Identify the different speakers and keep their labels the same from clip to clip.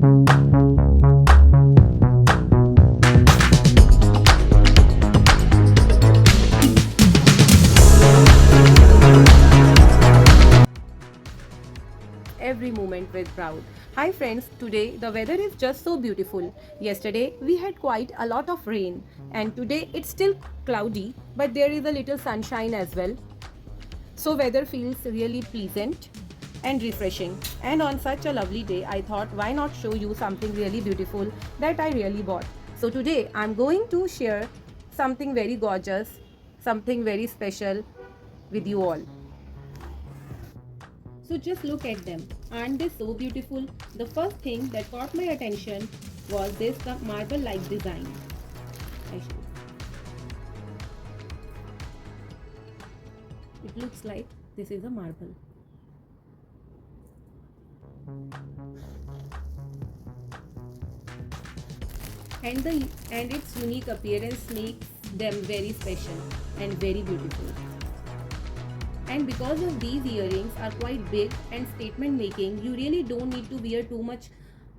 Speaker 1: Every moment with proud. Hi friends, today the weather is just so beautiful. Yesterday we had quite a lot of rain and today it's still cloudy but there is a little sunshine as well. So weather feels really pleasant and refreshing. And on such a lovely day I thought why not show you something really beautiful that I really bought. So today I'm going to share something very gorgeous, something very special with you all. So just look at them. Aren't they so beautiful? The first thing that caught my attention was this the marble-like design. I show you. It looks like this is a marble. And its unique appearance makes them very special and very beautiful. And because of these earrings are quite big and statement making, you really don't need to wear too much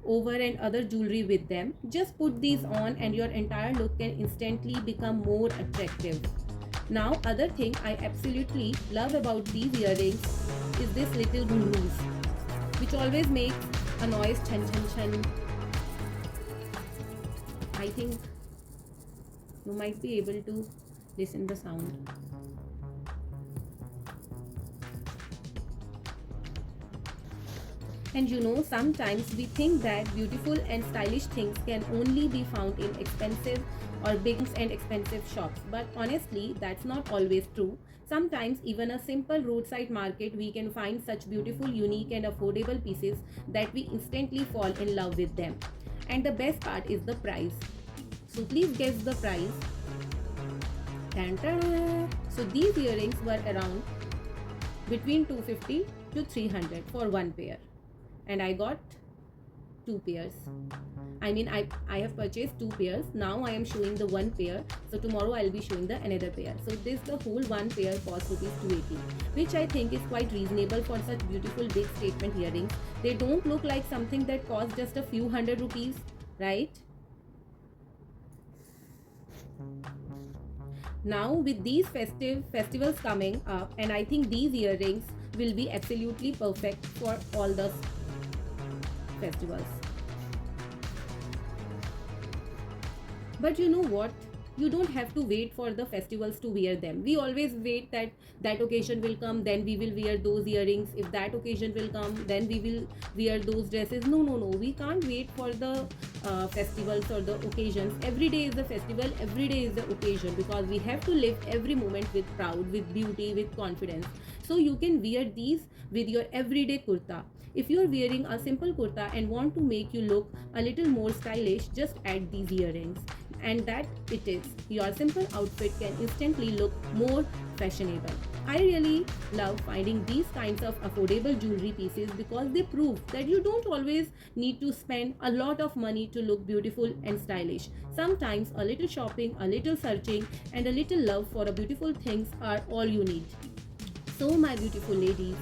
Speaker 1: over and other jewelry with them. Just put these on and your entire look can instantly become more attractive. Now other thing I absolutely love about these earrings is this little ghungroos, which always makes a noise chan chan chan. I think you might be able to listen the sound. And you know, sometimes we think that beautiful and stylish things can only be found in expensive or big and expensive shops. But honestly, that's not always true. Sometimes, even a simple roadside market, we can find such beautiful, unique, and affordable pieces that we instantly fall in love with them. And the best part is the price. So, please guess the price. Ta-da! So, these earrings were around between 250 to 300 for one pair. And I got two pairs. I have purchased two pairs. Now I am showing the one pair. So tomorrow I'll be showing the another pair. So this the whole one pair cost rupees 280, which I think is quite reasonable for such beautiful big statement earrings. They don't look like something that costs just a few hundred rupees, right? Now with these festivals coming up, and I think these earrings will be absolutely perfect for all the festivals. But you know what? You don't have to wait for the festivals to wear them. We always wait that that occasion will come, then we will wear those earrings. If that occasion will come, then we will wear those dresses. No, no, no. We can't wait for the festivals or the occasions. Every day is a festival, every day is the occasion, because we have to live every moment with proud, with beauty, with confidence. So you can wear these with your everyday kurta. If you're wearing a simple kurta and want to make you look a little more stylish, just add these earrings. And that it is. Your simple outfit can instantly look more fashionable. I really love finding these kinds of affordable jewelry pieces because they prove that you don't always need to spend a lot of money to look beautiful and stylish. Sometimes a little shopping, a little searching, and a little love for a beautiful things are all you need. So my beautiful ladies,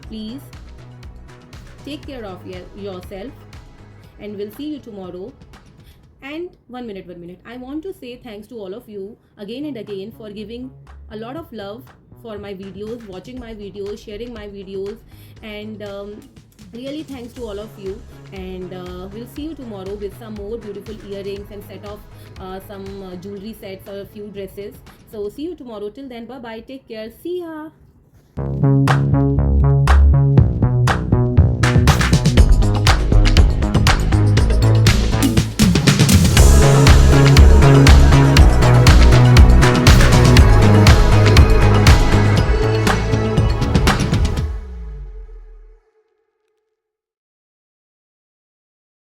Speaker 1: please take care of yourself, and we'll see you tomorrow. And one minute. I want to say thanks to all of you again and again for giving a lot of love for my videos, watching my videos, sharing my videos, and really thanks to all of you. And we'll see you tomorrow with some more beautiful earrings and set of some jewelry sets or a few dresses. So see you tomorrow. Till then, bye bye. Take care. See ya.